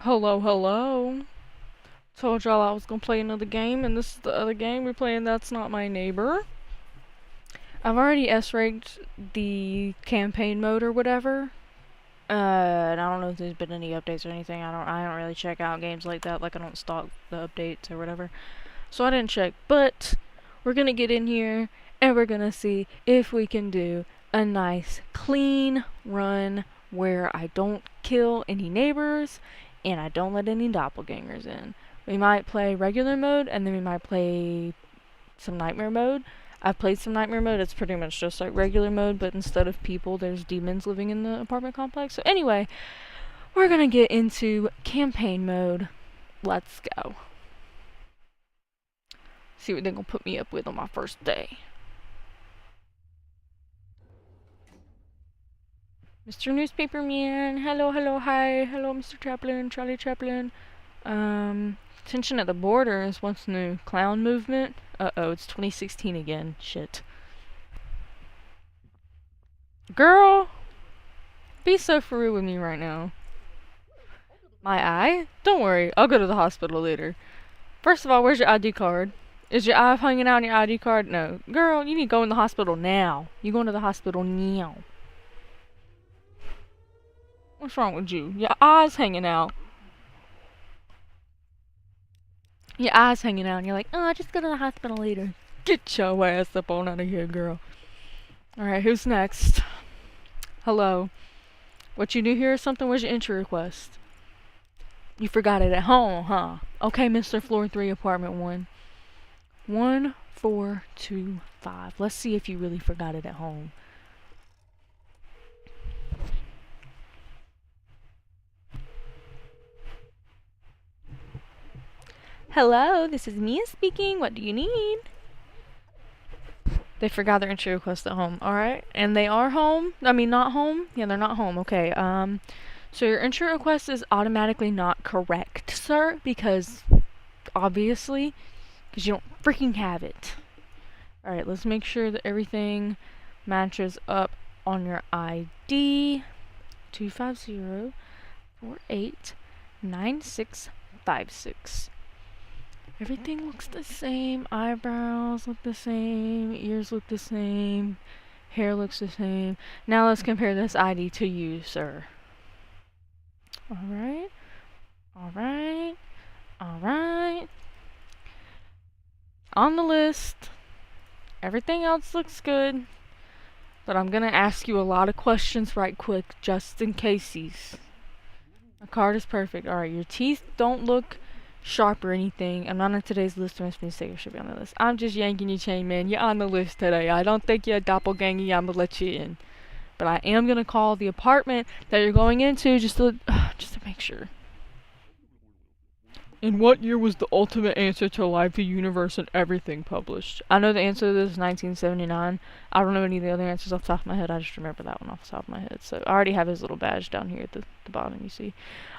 Hello, hello. Told y'all I was gonna play another game, and this is the other game we're playing. That's Not My Neighbor. I've already S-ranked the campaign mode or whatever. And I don't know if there's been any updates or anything. I don't really check out games like that. Like I don't stalk the updates or whatever. So I didn't check. But we're gonna get in here and we're gonna see if we can do a nice clean run where I don't kill any neighbors and I don't let any doppelgangers in. We might play regular mode and then we might play some nightmare mode. I've played some nightmare mode. It's pretty much just like regular mode, but instead of people, there's demons living in the apartment complex. So anyway, we're gonna get into campaign mode. Let's go. See what they're gonna put me up with on my first day. Mr. Newspaper Man, hello, hello, hi, hello, Mr. Chaplin, Charlie Chaplin. Tension at the borders. What's new? Clown movement? Uh-oh, it's 2016 again. Shit. Girl, be so for real with me right now. My eye? Don't worry, I'll go to the hospital later. First of all, where's your ID card? Is your eye hanging out on your ID card? No. Girl, you need to go in the hospital now. You going to the hospital now. What's wrong with you? Your eye's hanging out. Your eye's hanging out and you're like, oh, I'll just go to the hospital later. Get your ass up on out of here, girl. Alright, who's next? Hello. What you do here or something? Where's your entry request? You forgot it at home, huh? Okay, Mr. Floor 3, Apartment 1. 1425. Let's see if you really forgot it at home. Hello, this is Mia speaking. What do you need? They forgot their entry request at home. Alright. And they are home? I mean, not home? Yeah, they're not home. Okay, so your entry request is automatically not correct, sir, because, obviously, because you don't freaking have it. Alright, let's make sure that everything matches up on your ID. 250-48-9656. Everything looks the same. Eyebrows look the same. Ears look the same. Hair looks the same. Now let's compare this ID to you, sir. Alright. Alright. Alright. On the list. Everything else looks good. But I'm gonna ask you a lot of questions right quick, just in caseies. My card is perfect. Alright, your teeth don't look sharp or anything. I'm not on today's list. I'm mistake. I should be on the list. I'm just yanking your chain, man. You're on the list today. I don't think you're a doppelganger. I'm gonna let you in. But I am gonna call the apartment that you're going into just to make sure. In what year was the ultimate answer to Live the Universe and Everything published? I know the answer to this is 1979. I don't know any of the other answers off the top of my head. I just remember that one off the top of my head. So I already have his little badge down here at the bottom, you see.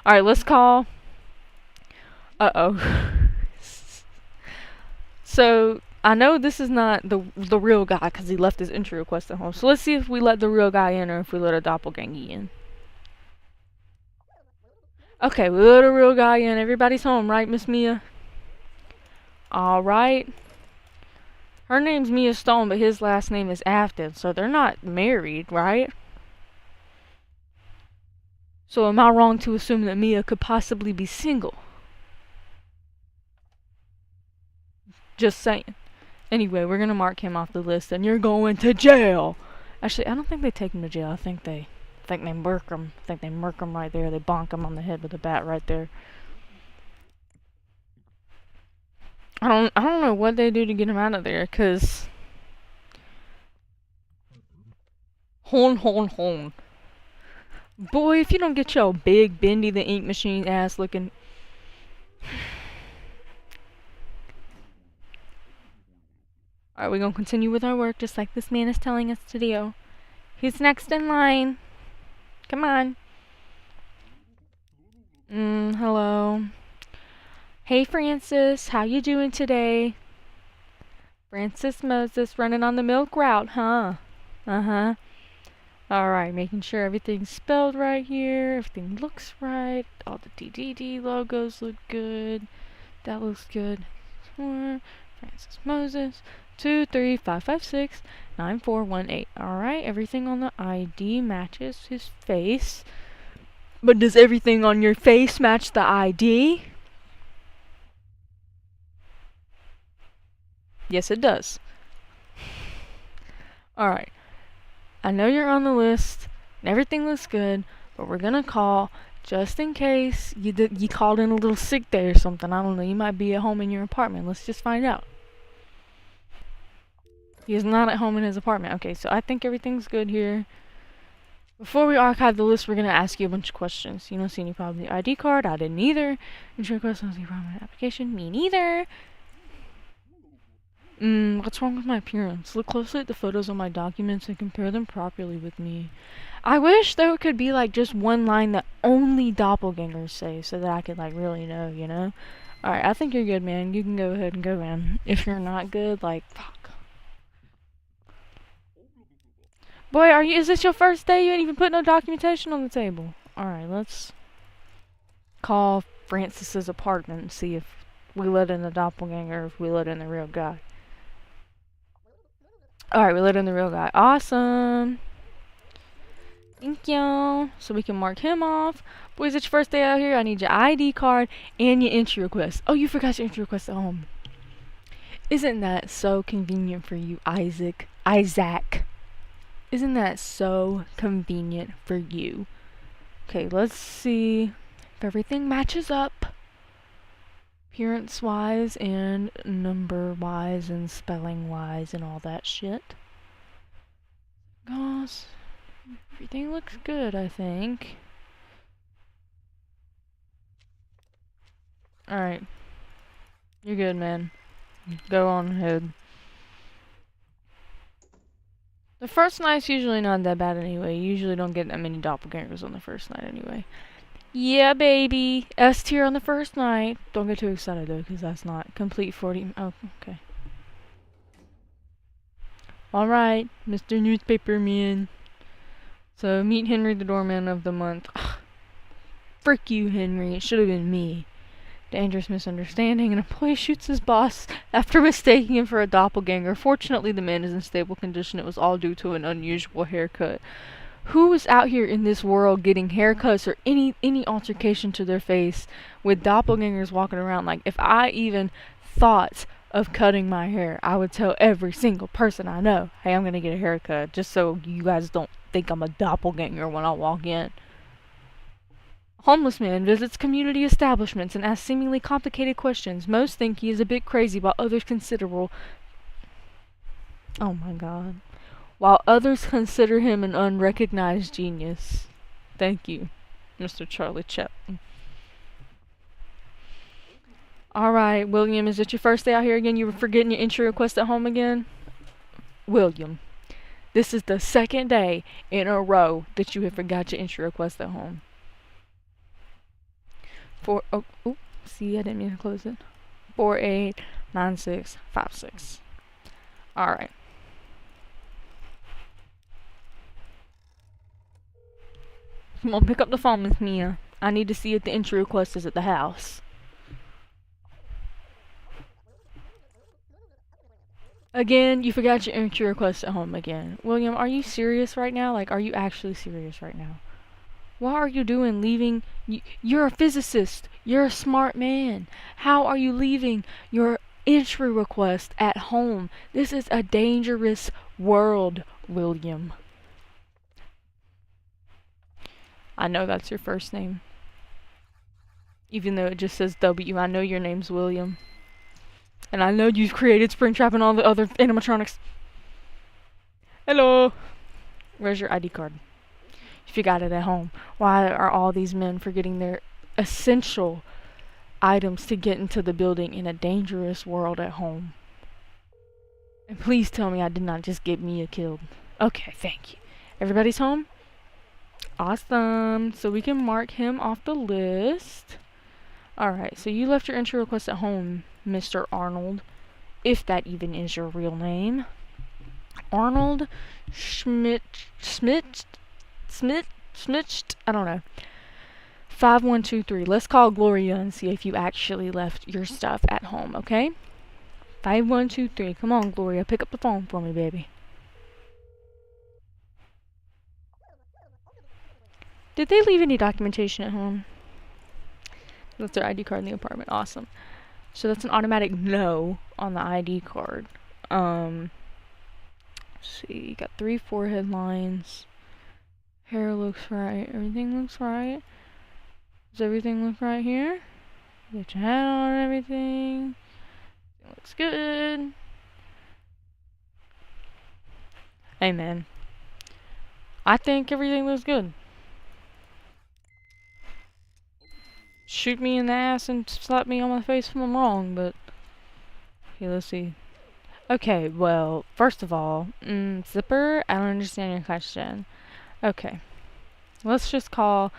Alright, let's call. Uh-oh. So, I know this is not the real guy because he left his entry request at home. So let's see if we let the real guy in or if we let a doppelganger in. Okay, we let a real guy in. Everybody's home, right, Miss Mia? Alright. Her name's Mia Stone, but his last name is Afton, so they're not married, right? So am I wrong to assume that Mia could possibly be single? Just saying. Anyway, we're gonna mark him off the list, and you're going to jail. Actually, I don't think they take him to jail. I think they murk him. I think they murk him right there. They bonk him on the head with a bat right there. I don't know what they do to get him out of there, cause horn. Boy, if you don't get your big Bendy the Ink Machine ass looking. Alright, we're gonna continue with our work just like this man is telling us to do. Who's next in line? Come on. Hello. Hey, Francis. How you doing today? Francis Moses running on the milk route, huh? Uh-huh. Alright, making sure everything's spelled right here. Everything looks right. All the DDD logos look good. That looks good. Francis Moses. 235569418. Alright, everything on the ID matches his face. But does everything on your face match the ID? Yes, it does. Alright. I know you're on the list, and everything looks good, but we're gonna call just in case you called in a little sick day or something. I don't know, you might be at home in your apartment. Let's just find out. He is not at home in his apartment. Okay, so I think everything's good here. Before we archive the list, we're gonna ask you a bunch of questions. You don't see any problem with the ID card? I didn't either. Entry request, don't see a problem with the application? Me neither. What's wrong with my appearance? Look closely at the photos on my documents and compare them properly with me. I wish there could be like just one line that only doppelgangers say so that I could like really know, you know? Alright, I think you're good, man. You can go ahead and go in. If you're not good, like, fuck. Boy, is this your first day? You ain't even put no documentation on the table. Alright, let's call Francis's apartment and see if we let in the doppelganger or if we let in the real guy. Alright, we let in the real guy. Awesome. Thank you. So we can mark him off. Boys, it's your first day out here. I need your ID card and your entry request. Oh, you forgot your entry request at home. Isn't that so convenient for you, Isaac? Isn't that so convenient for you? Okay, let's see if everything matches up. Appearance-wise and number-wise and spelling-wise and all that shit. Gosh, everything looks good, I think. Alright. You're good, man. Go on ahead. The first night's usually not that bad anyway. You usually don't get that many doppelgangers on the first night anyway. Yeah, baby. S tier on the first night. Don't get too excited though, because that's not complete 40. Oh, okay. Alright, Mr. Newspaper Man. So, meet Henry the Doorman of the month. Ugh. Frick you, Henry. It should have been me. Dangerous misunderstanding. An employee shoots his boss after mistaking him for a doppelganger. Fortunately, the man is in stable condition. It was all due to an unusual haircut. Who is out here in this world getting haircuts or any altercation to their face with doppelgangers walking around? Like, if I even thought of cutting my hair, I would tell every single person I know, hey, I'm gonna get a haircut, just so you guys don't think I'm a doppelganger when I walk in. Homeless man visits community establishments and asks seemingly complicated questions. Most think he is a bit crazy, while others considerable. Oh my god. While others consider him an unrecognized genius. Thank you, Mr. Charlie Chaplin. Alright, William, is it your first day out here again? You were forgetting your entry request at home again? William, this is the second day in a row that you have forgot your entry request at home. See, I didn't mean to close it. 489656. Alright. Come on, pick up the phone, Miss Mia. I need to see if the entry request is at the house. Again, you forgot your entry request at home again. William, are you serious right now? Like, are you actually serious right now? What are you doing leaving? You're a physicist. You're a smart man. How are you leaving your entry request at home? This is a dangerous world, William. I know that's your first name. Even though it just says W, I know your name's William. And I know you've created Springtrap and all the other animatronics. Hello! Where's your ID card? You forgot it at home. Why are all these men forgetting their essential items to get into the building in a dangerous world at home? And please tell me I did not just get Mia killed. Okay, thank you. Everybody's home? Awesome. So we can mark him off the list. Alright, so you left your entry request at home, Mr. Arnold. If that even is your real name. Arnold Schmidt Smitshed, I don't know. 5123. Let's call Gloria and see if you actually left your stuff at home, okay? 5123. Come on, Gloria. Pick up the phone for me, baby. Did they leave any documentation at home? That's their ID card in the apartment. Awesome. So that's an automatic no on the ID card. Let's see. You got 3 forehead lines. Hair looks right. Everything looks right. Does everything look right here? Get your hat on and everything. It looks good. Hey, man. I think everything looks good. Shoot me in the ass and slap me on my face if I'm wrong, but... Okay, let's see. Okay, well, first of all, Zipper, I don't understand your question. Okay. Let's just call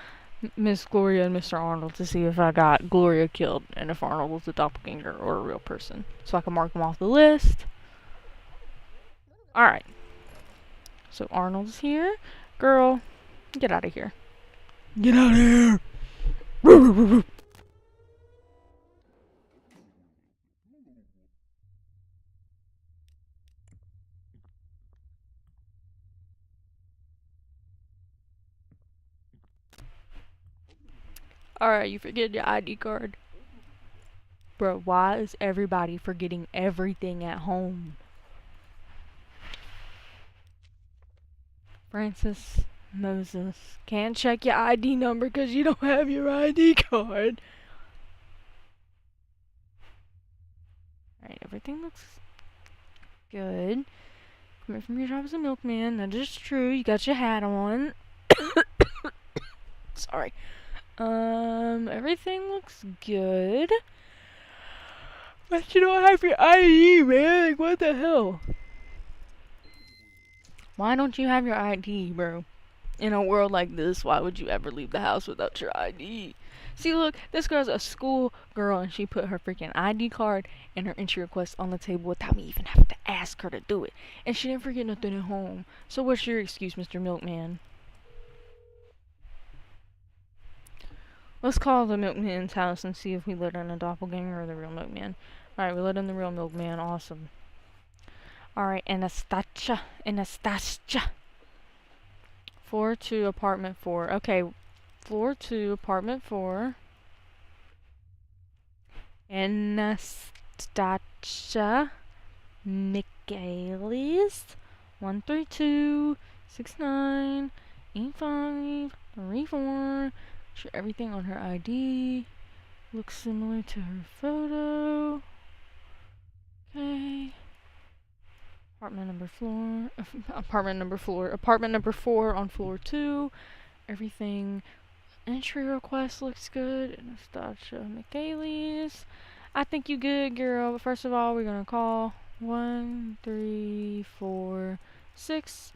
Miss Gloria and Mr. Arnold to see if I got Gloria killed and if Arnold was a doppelganger or a real person. So I can mark them off the list. Alright. So Arnold's here. Girl, get out of here. Get out of here! Alright, you forget your ID card. Bro, why is everybody forgetting everything at home? Francis Moses. Can't check your ID number because you don't have your ID card. Alright, everything looks good. Coming from your job as a milkman, that is true. You got your hat on. Sorry. Everything looks good. But you don't have your ID, man. Like, what the hell? Why don't you have your ID, bro? In a world like this, why would you ever leave the house without your ID? See, look, this girl's a school girl and she put her freaking ID card and her entry request on the table without me even having to ask her to do it. And she didn't forget nothing at home. So what's your excuse, Mr. Milkman? Let's call the milkman's house and see if we let in a doppelganger or the real milkman. Alright, we let in the real milkman. Awesome. Alright, Anastasia. Floor 2, apartment 4. Okay, floor 2, apartment 4. Anastasia Michaelis. 132698534. Sure, everything on her ID looks similar to her photo. Okay. Apartment number 4 on floor 2. Everything. Entry request looks good. Anastasia Michaelis. I think you good, girl. But first of all, we're gonna call 1, 3, 4, 6.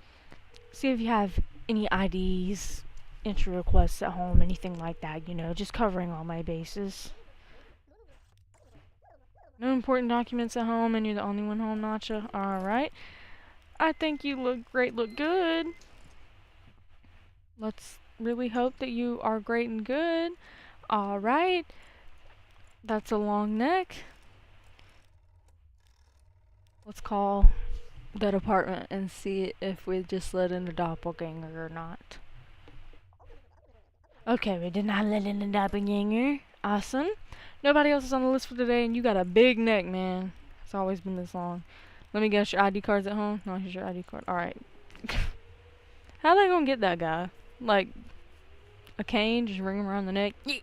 See if you have any IDs, entry requests at home, anything like that. You know, just covering all my bases. No important documents at home, and you're the only one home, Nacha. Alright. I think you look great, look good. Let's really hope that you are great and good. Alright. That's a long neck. Let's call that apartment and see if we just let in a doppelganger or not. Okay, we did not let in a doppelganger. Awesome. Nobody else is on the list for today, and you got a big neck, man. It's always been this long. Let me guess, your ID card's at home? No, here's your ID card. Alright. How they gonna get that guy? Like, a cane, just ring him around the neck? Yeah.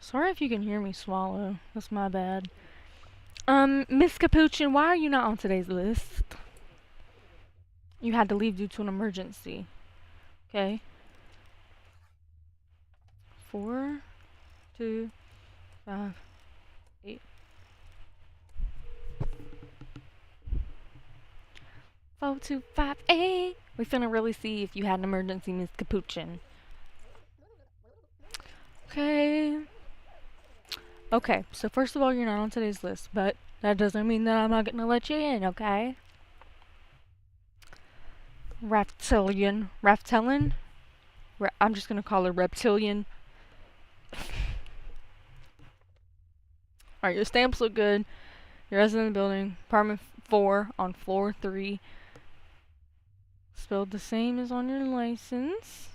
Sorry if you can hear me swallow. That's my bad. Miss Capuchin, why are you not on today's list? You had to leave due to an emergency. Okay. 4, 2, 5, 8. 4, 2, 5, 8. We finna really see if you had an emergency, Miss Capuchin. Okay. Okay, so first of all, you're not on today's list, but That doesn't mean that I'm not gonna let you in, okay? Reptilian. Reptilian? I'm just gonna call her Reptilian. Alright, your stamps look good. Your resident in the building. Apartment 4 on floor 3. Spelled the same as on your license.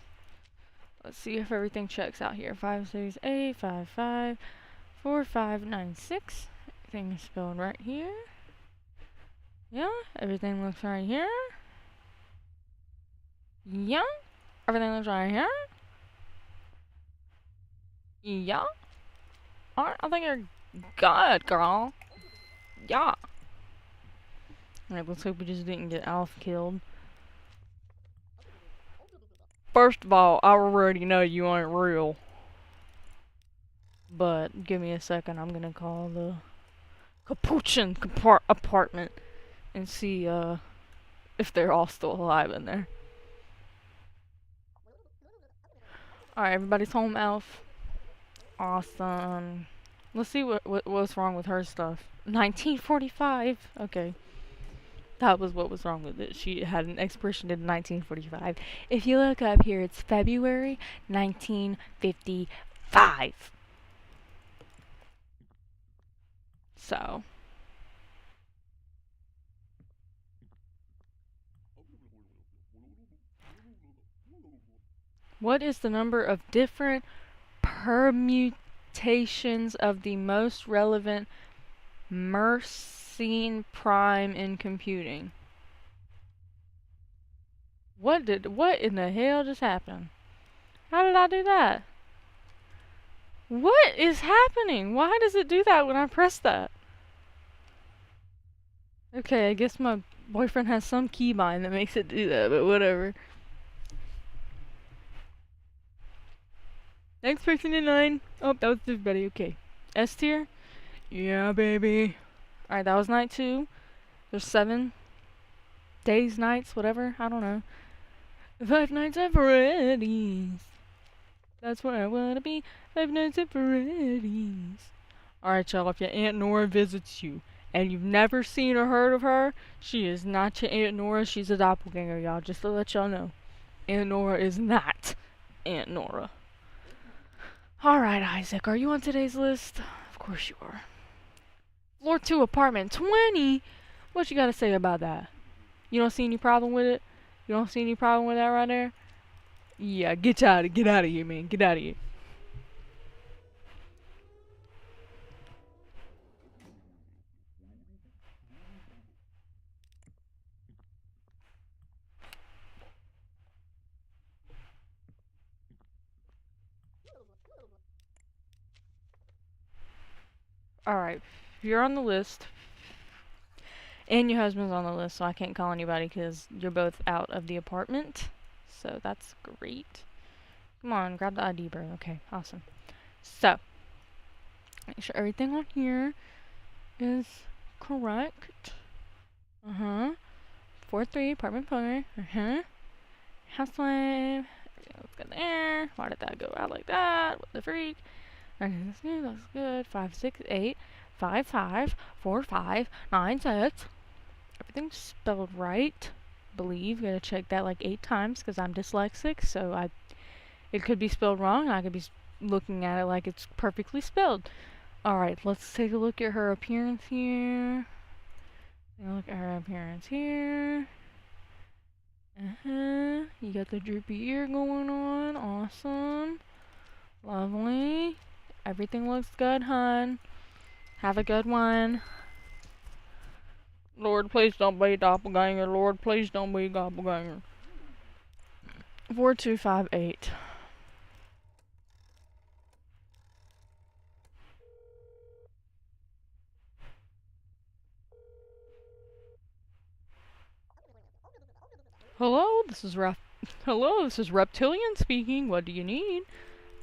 Let's see if everything checks out here. 568554596. Everything is spelled right here. Yeah, everything looks right here. Yeah, everything looks right here. Yeah. Alright, I think you're good, girl. Yeah. Alright, let's hope we just didn't get Alf killed. First of all, I already know you ain't real. But give me a second, I'm gonna call the Capuchin apartment and see if they're all still alive in there. Alright, everybody's home, Alf. Awesome. Let's see what's wrong with her stuff. 1945. Okay. That was what was wrong with it. She had an expiration in 1945. If you look up here, it's February 1955. So. What is the number of different permutations of the most relevant Mersenne prime in computing? What in the hell just happened? How did I do that? What is happening? Why does it do that when I press that? Okay, I guess my boyfriend has some keybind that makes it do that, but whatever. Next person in line. Oh, that was everybody. Okay. S tier? Yeah, baby. Alright, that was night 2. There's 7 days, nights, whatever. I don't know. 5 nights at Freddy's. That's where I wanna be. 5 nights at Freddy's. Alright, y'all. If your Aunt Nora visits you and you've never seen or heard of her, she is not your Aunt Nora. She's a doppelganger, y'all. Just to let y'all know. Aunt Nora is not Aunt Nora. Alright, Isaac, are you on today's list? Of course you are. Floor 2, apartment 20? What you gotta say about that? You don't see any problem with it? You don't see any problem with that right there? Yeah, get out of here, man. Get out of here. Alright, you're on the list. And your husband's on the list, so I can't call anybody because you're both out of the apartment. So that's great. Come on, grab the ID, bro. Okay, awesome. So, make sure everything on here is correct. 4-3, apartment 4. Housewife. Let's go there. Why did that go out like that? What the freak? Okay, that looks good. 5, 6, 8, 5, 5, 4, 5, 9, 6. Everything's spelled right. Believe. Gotta check that like 8 times because I'm dyslexic, so it could be spelled wrong and I could be looking at it like it's perfectly spelled. Alright, let's take a look at her appearance here. Look at her appearance here. You got the droopy ear going on. Awesome. Lovely. Everything looks good, hun. Have a good one. Lord, please don't be a doppelganger. Lord, please don't be a doppelganger. 4258. Hello, this is Reptilian speaking. What do you need?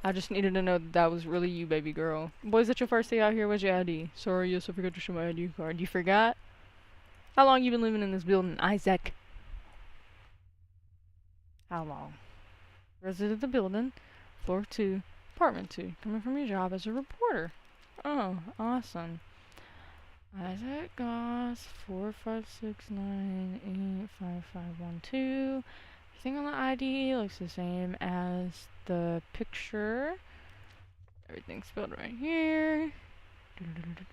I just needed to know that was really you, baby girl. Boy, is that your first day out here? Where's your ID? Sorry, yes, I forgot to show my ID card. You forgot? How long you been living in this building, Isaac? How long? Resident of the building, floor 2, apartment 2. Coming from your job as a reporter. Oh, awesome. Isaac Goss 456985512. Everything on the ID looks the same as the picture. Everything's spelled right here. Everything is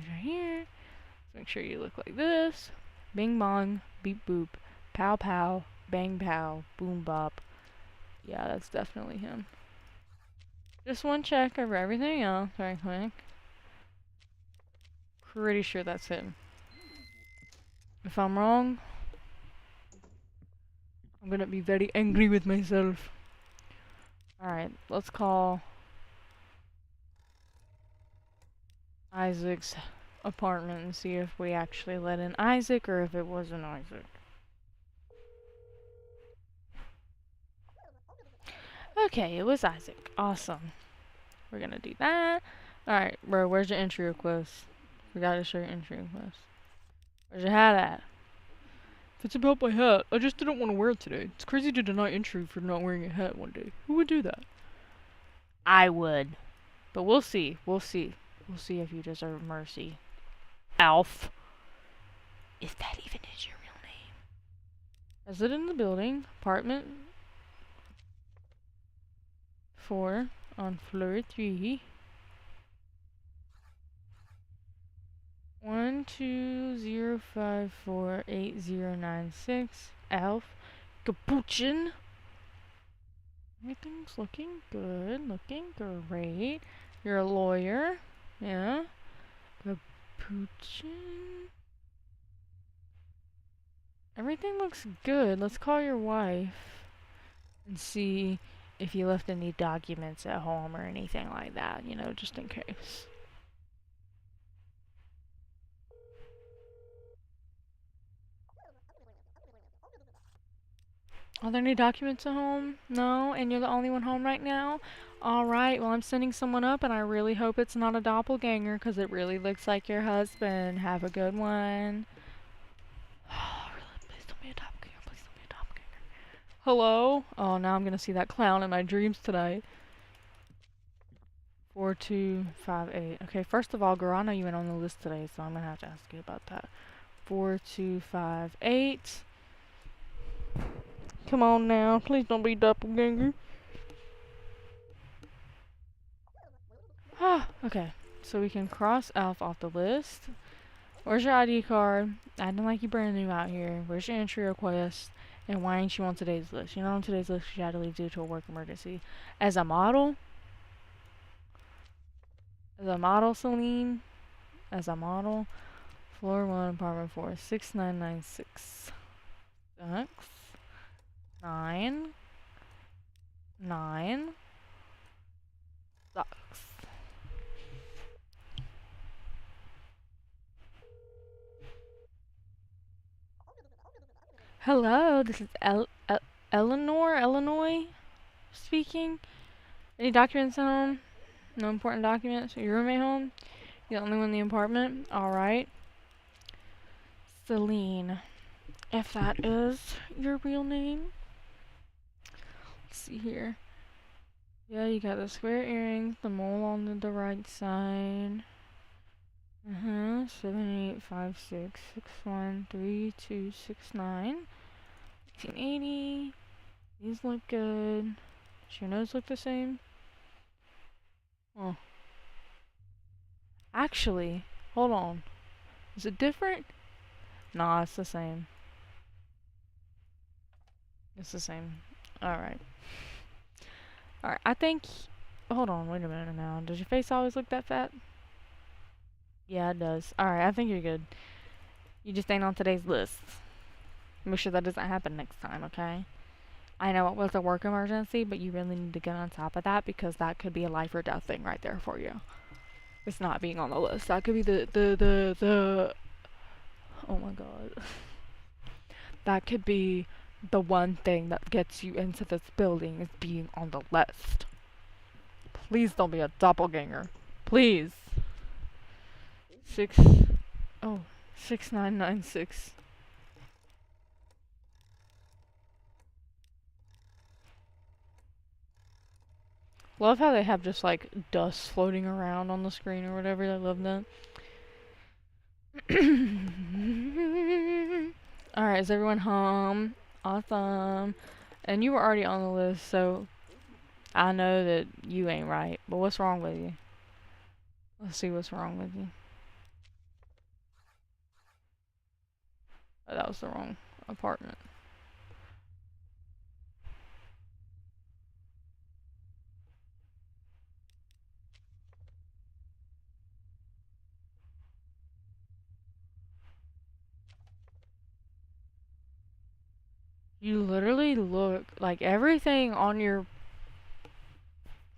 right here. So make sure you look like this. Bing bong, beep boop, pow pow, bang pow, boom bop. Yeah, that's definitely him. Just one check over everything else, right quick. Pretty sure that's him. If I'm wrong, I'm gonna be very angry with myself. Alright, let's call Isaac's apartment and see if we actually let in Isaac or if it wasn't Isaac. Okay, it was Isaac. Awesome. We're gonna do that. Alright, bro, where's your entry request? Forgot to show your entry request. Where's your hat at? If it's about my hat, I just didn't want to wear it today. It's crazy to deny entry for not wearing a hat one day. Who would do that? I would. But we'll see. We'll see. We'll see if you deserve mercy. Alf. If that even is your real name. Is it in the building? Apartment 4 on floor 3. 120548096. Alf Capuchin. Everything's looking good. Looking great. You're a lawyer. Yeah. Capuchin. Everything looks good. Let's call your wife and see if you left any documents at home or anything like that, you know, just in case. Are there any documents at home? No? And you're the only one home right now? Alright, well I'm sending someone up and I really hope it's not a doppelganger because it really looks like your husband. Have a good one. Oh, really? Please don't be a doppelganger. Please don't be a doppelganger. Hello? Oh, now I'm gonna see that clown in my dreams tonight. 4258. Okay, first of all, girl, I know you went on the list today, so I'm gonna have to ask you about that. 4258. Come on now, please don't be doppelganger. Ah, okay. So we can cross Alf off the list. Where's your ID card? Acting like you brand new out here. Where's your entry request? And why ain't you on today's list? You're not on today's list because you had to leave due to a work emergency. As a model? As a model, Celine? As a model? Floor 1, apartment 4, 6996. 9. Sucks. Hello, this is Illinois speaking. Any documents at home? No important documents? Your roommate home? You're the only one in the apartment? Alright. Celine. If that is your real name. Let's see here. Yeah, you got the square earrings, the mole on the right side. 7856613269. 1880. These look good. Does your nose look the same? Oh. Actually, hold on. Is it different? Nah, it's the same. It's the same. Alright. Alright, I think... Hold on, wait a minute now. Does your face always look that fat? Yeah, it does. Alright, I think you're good. You just ain't on today's list. Make sure that doesn't happen next time, okay? I know it was a work emergency, but you really need to get on top of that because that could be a life or death thing right there for you. It's not being on the list. That could be the oh my god. That could be the one thing that gets you into this building is being on the list. Please don't be a doppelganger. Please. 6996. Love how they have just like dust floating around on the screen or whatever. I love that. Alright, is everyone home? Awesome. And you were already on the list, so I know that you ain't right. But what's wrong with you? Let's see what's wrong with you. Oh, that was the wrong apartment. You literally look like everything on your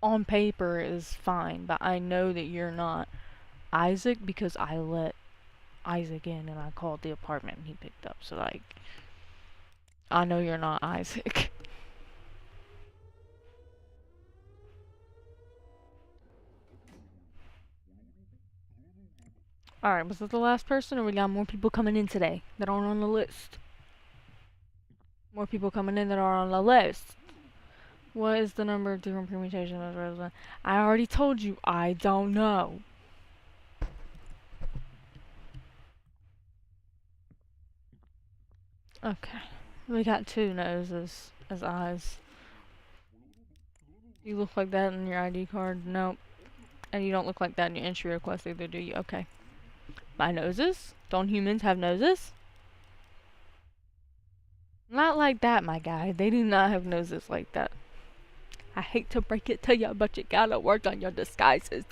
on paper is fine, but I know that you're not Isaac because I let Isaac in and I called the apartment and he picked up. So like I know you're not Isaac. Alright, was that the last person or we got more people coming in today that aren't on the list? More people coming in that are on the list. What is the number of different permutations of Roseland? I already told you, I don't know. Okay. We got two noses as eyes. You look like that in your ID card? Nope. And you don't look like that in your entry request either, do you? Okay. My noses? Don't humans have noses? Not like that, my guy. They do not have noses like that. I hate to break it to you, but you gotta work on your disguises.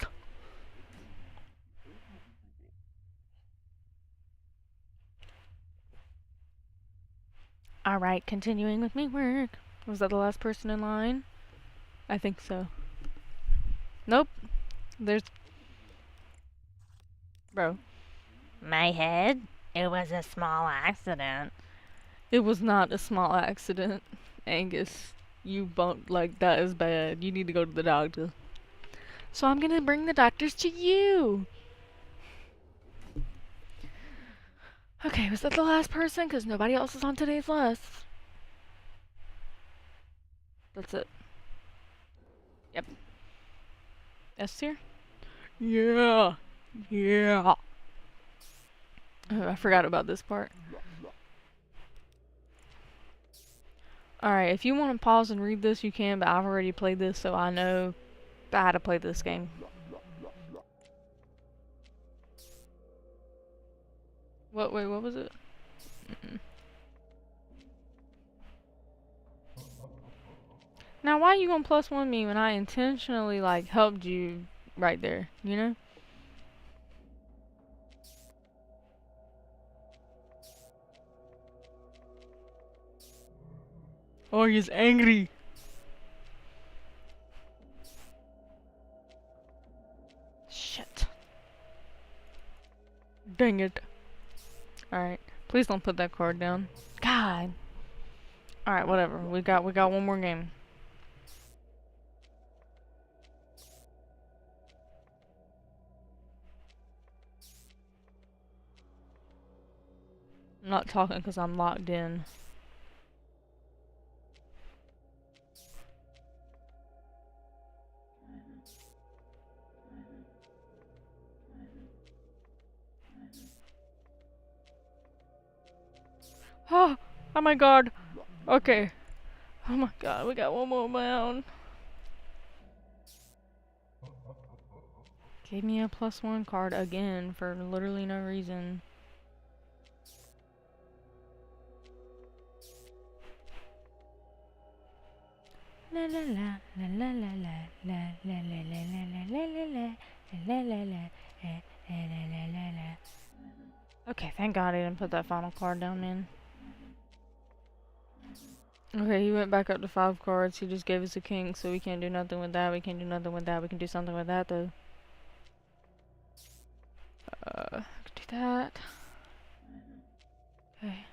Alright, continuing with me work. Was that the last person in line? I think so. Nope. There's... Bro. My head? It was a small accident. It was not a small accident, Angus. You bumped, like, that is bad. You need to go to the doctor. So I'm gonna bring the doctors to you. Okay, was that the last person? Because nobody else is on today's list. That's it. Yep. S tier? Yeah. Yeah. Oh, I forgot about this part. Alright, if you want to pause and read this, you can, but I've already played this, so I know how to play this game. What? Wait, what was it? Now, why you gonna +1 me when I intentionally, like, helped you right there, you know? Oh, he's angry. Shit. Dang it. Alright. Please don't put that card down. God. Alright, whatever. We got one more game. I'm not talking because I'm locked in. Oh my god. Okay. Oh my god, we got one more round. Gave me a +1 card again for literally no reason. La la la la la la la la la la la la la la la la la la la. Okay, thank God I didn't put that final card down, man. Okay, he went back up to 5 cards. He just gave us a king, so we can't do nothing with that. We can't do nothing with that. We can do something with that, though. Do that. Okay.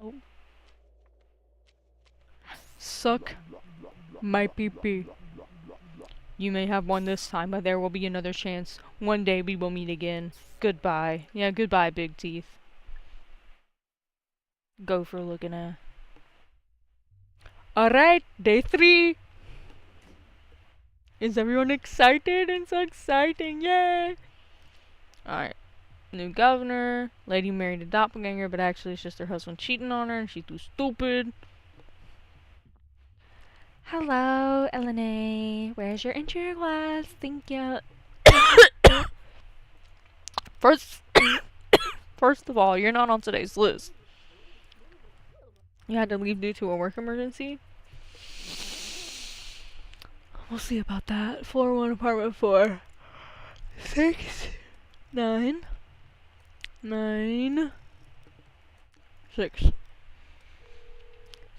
Oh. Suck my pee-pee. You may have won this time, but there will be another chance. One day we will meet again. Goodbye. Yeah, goodbye, Big Teeth. Go for looking at. Alright, day 3. Is everyone excited? It's so exciting, yay! Alright. New governor. Lady married a doppelganger, but actually it's just her husband cheating on her and she's too stupid. Hello, Elena. Where's your entry request? Thank you. First of all, you're not on today's list. You had to leave due to a work emergency. We'll see about that. Floor 1, apartment 4. 6, 9, 9, 6.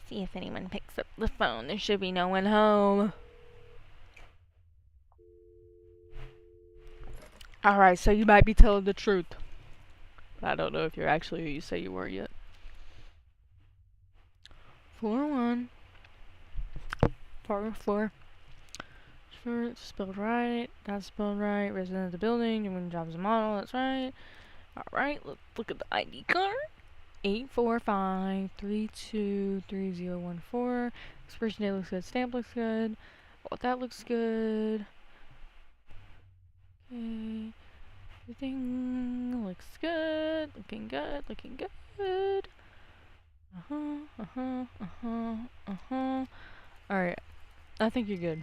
See if anyone picks up the phone. There should be no one home. Alright, so you might be telling the truth. But I don't know if you're actually who you say you were yet. Floor 1. Apartment 4. Sure, it's spelled right. That's spelled right. Resident of the building. Your job as a model. That's right. Alright, let's look at the ID card. 845323014. Expiration date looks good. Stamp looks good. Oh, that looks good. Okay. Everything looks good. Looking good. Looking good. Alright. I think you're good.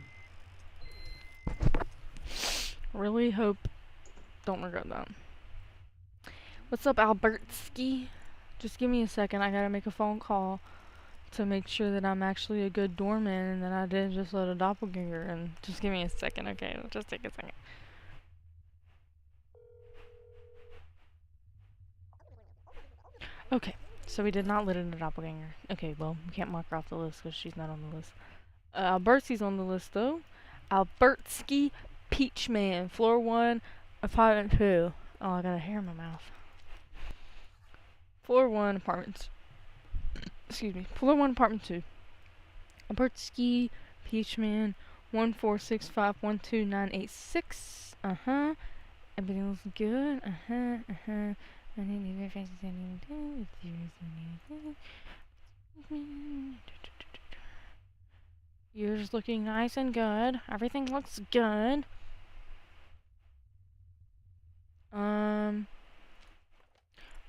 Really hope don't regret that. What's up, Albertsky? Just give me a second. I gotta make a phone call to make sure that I'm actually a good doorman and that I didn't just let a doppelganger in. Just give me a second, okay? Just take a second. Okay, so we did not let in a doppelganger. Okay, well, we can't mark her off the list because she's not on the list. Albertsky's on the list, though. Albertsky Peachman, floor 1, apartment 2. Oh, I got a hair in my mouth. Floor 1, apartment. Excuse me. Floor 1, apartment 2. Albertsky Peachman, 146512986. Everything looks good. Yours looking nice and good. Everything looks good. I'm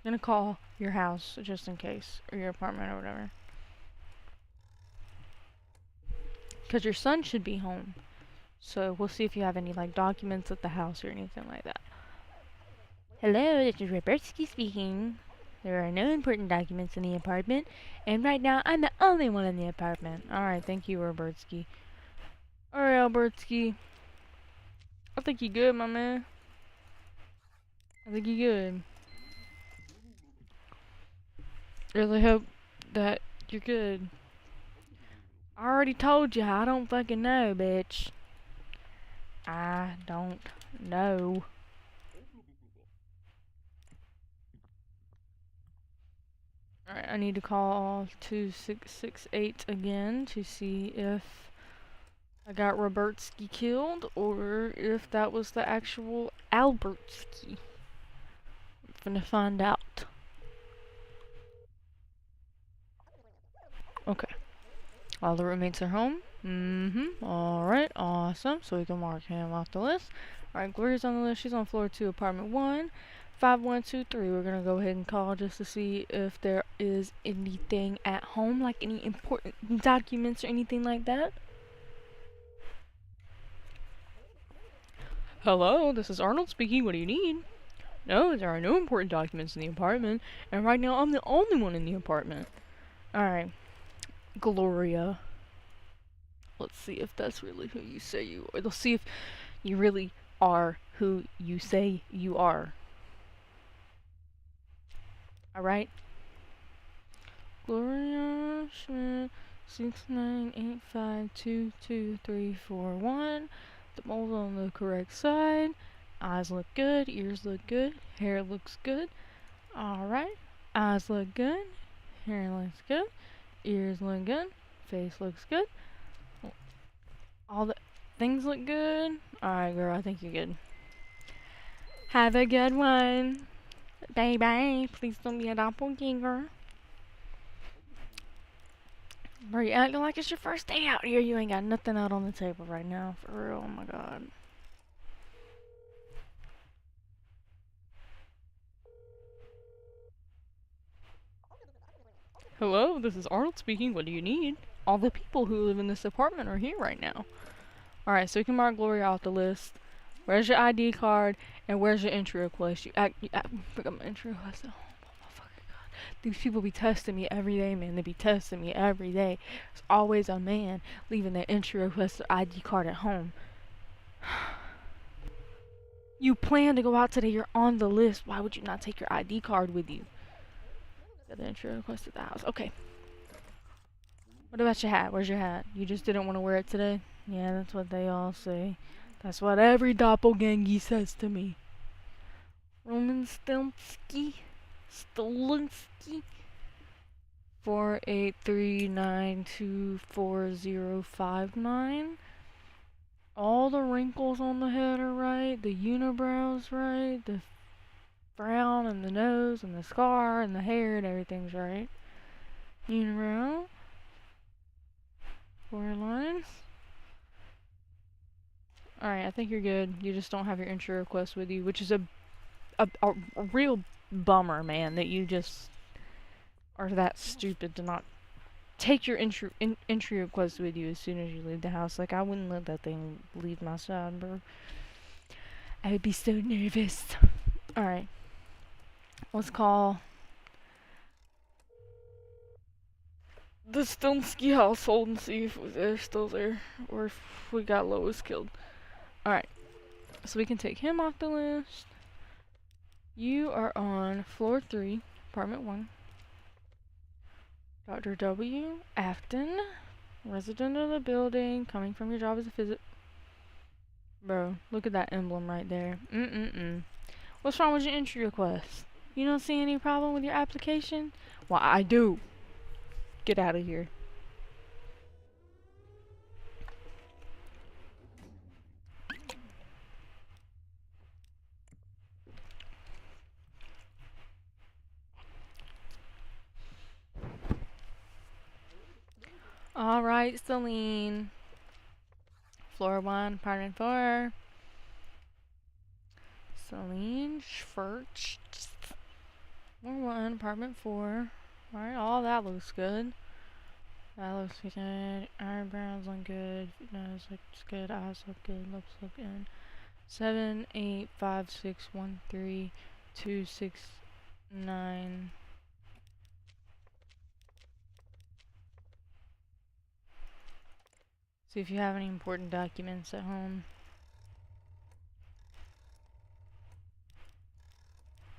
gonna call your house just in case, or your apartment or whatever. Cause your son should be home. So we'll see if you have any like documents at the house or anything like that. Hello, this is Robertsky speaking. There are no important documents in the apartment, and right now I'm the only one in the apartment. Alright, thank you, Robertsky. Alright, Albertsky. I think you good, my man. I think you good. Really hope that you're good. I already told you, I don't fucking know, bitch. I don't know. Alright, I need to call 2668 again to see if I got Robertsky killed or if that was the actual Albertsky. I'm gonna find out. Okay. All the roommates are home. Alright, awesome. So we can mark him off the list. Alright, Gloria's on the list. She's on floor 2, apartment 1. 5123. We're gonna go ahead and call just to see if there is anything at home, like any important documents or anything like that. Hello, this is Arnold speaking. What do you need? No, there are no important documents in the apartment, and right now I'm the only one in the apartment. Alright. Gloria. Let's see if that's really who you say you are. Let's see if you really are who you say you are. Alright. Gloria Schmidt, 6985222341. The mole's on the correct side. Eyes look good, ears look good, hair looks good. Alright. Eyes look good, hair looks good, ears look good, face looks good. All the things look good. Alright, girl, I think you're good. Have a good one. Bye bye. Please don't be a doppelganger. Bro, you acting like it's your first day out here. You ain't got nothing out on the table right now. For real, oh my god. Hello, this is Arnold speaking. What do you need? All the people who live in this apartment are here right now. Alright, so you can mark Gloria off the list. Where's your ID card? And where's your entry request? Pick up my entry request. Oh my fucking god. These people be testing me every day, man. They be testing me every day. There's always a man leaving their entry request or ID card at home. You plan to go out today. You're on the list. Why would you not take your ID card with you? Got the entry request at the house. Okay. What about your hat? Where's your hat? You just didn't want to wear it today? Yeah, that's what they all say. That's what every doppelganger says to me. Roman Stilensky? 483924059. All the wrinkles on the head are right. The unibrow's right. The frown and the nose and the scar and the hair and everything's right. Unibrow. 4 lines. Alright, I think you're good. You just don't have your entry request with you, which is a real bummer, man, that you just are that stupid to not take your entry request with you as soon as you leave the house. Like, I wouldn't let that thing leave my side, bro. I would be so nervous. Alright. Let's call the Stonsky household and see if they're still there, or if we got Lois killed. Alright. So we can take him off the list. You are on floor 3, apartment 1. Dr. W. Afton, resident of the building, coming from your job as a visit. Bro, look at that emblem right there. What's wrong with your entry request? You don't see any problem with your application? Well, I do. Get out of here. Alright, Celine. Floor 1, apartment 4. Celine Schwartz. Floor 1, apartment 4. Alright, all that looks good. That looks good. Eyebrows look good. Nose looks good. Eyes look good. Lips look good. 7, 8, 5, 6, 1, 3, 2, 6, 9. See if you have any important documents at home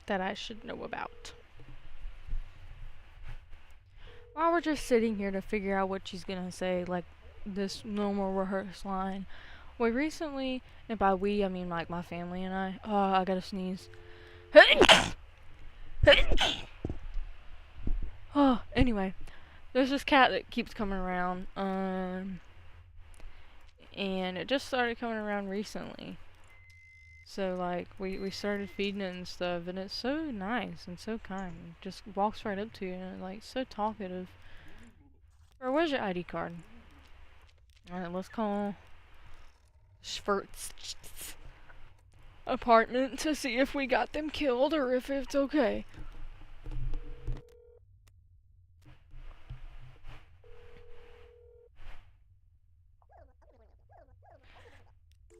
that I should know about. While we're just sitting here to figure out what she's gonna say, like this normal rehearsed line. We recently, and by we I mean like my family and I. Oh, I gotta sneeze. Oh, anyway, there's this cat that keeps coming around, and it just started coming around recently. So like we started feeding it and stuff, and it's so nice and so kind. It just walks right up to you and like so talkative. Or where's your ID card? Alright, let's call Schwartz apartment to see if we got them killed or if it's okay.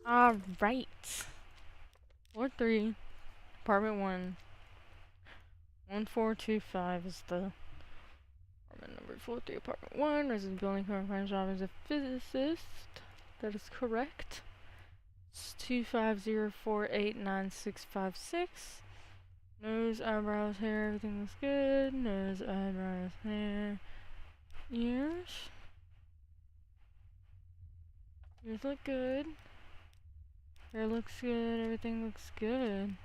Alright. Floor 3, apartment 1. 1425 is the apartment number. Floor 3, apartment 1. Resident building current job as a physicist. That is correct. It's 250489656. Nose, eyebrows, hair, everything looks good. Nose, eyebrows, hair, ears. Ears look good. Hair looks good. Everything looks good.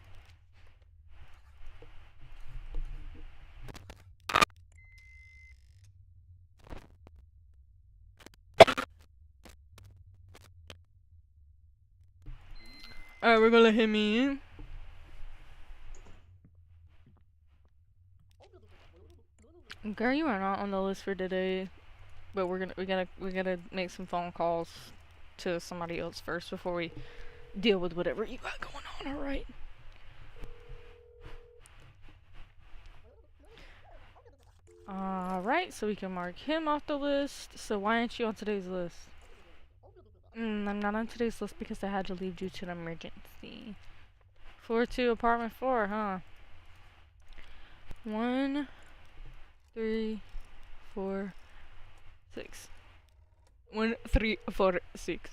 Alright, we're gonna let him in. Girl, you are not on the list for today. But we gotta make some phone calls to somebody else first before we deal with whatever you got going on, alright? Alright, so we can mark him off the list. So why aren't you on today's list? I'm not on today's list because I had to leave due to an emergency. Floor 2, apartment 4, huh? 1, 3, 4, 6. 1, 3, 4, 6.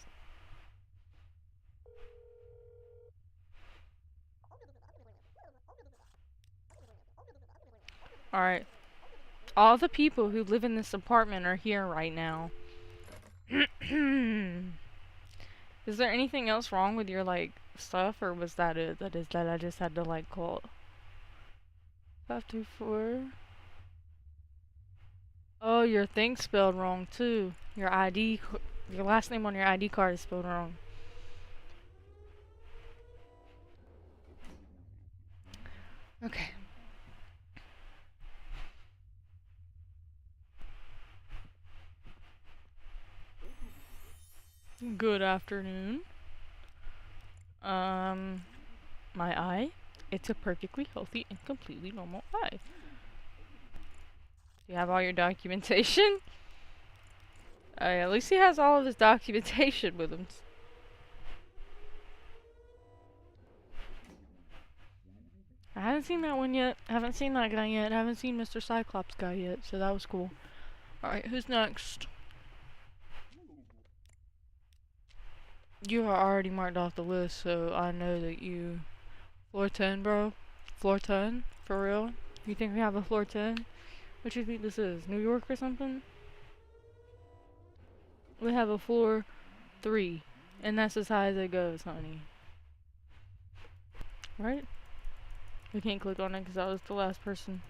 Alright. All the people who live in this apartment are here right now. Is there anything else wrong with your, like, stuff, or was that it? That I just had to, like, call 524. Oh, your thing's spelled wrong, too. Your last name on your ID card is spelled wrong. Okay. Good afternoon. My eye. It's a perfectly healthy and completely normal eye. Do you have all your documentation? At least he has all of his documentation with him. I haven't seen that one yet. I haven't seen that guy yet. I haven't seen Mr. Cyclops guy yet, so that was cool. Alright, who's next? You are already marked off the list, so I know that you... Floor 10, bro? Floor 10? For real? You think we have a floor 10? What do you think this is? New York or something? We have a floor 3. And that's as high as it goes, honey. Right? We can't click on it because that was the last person.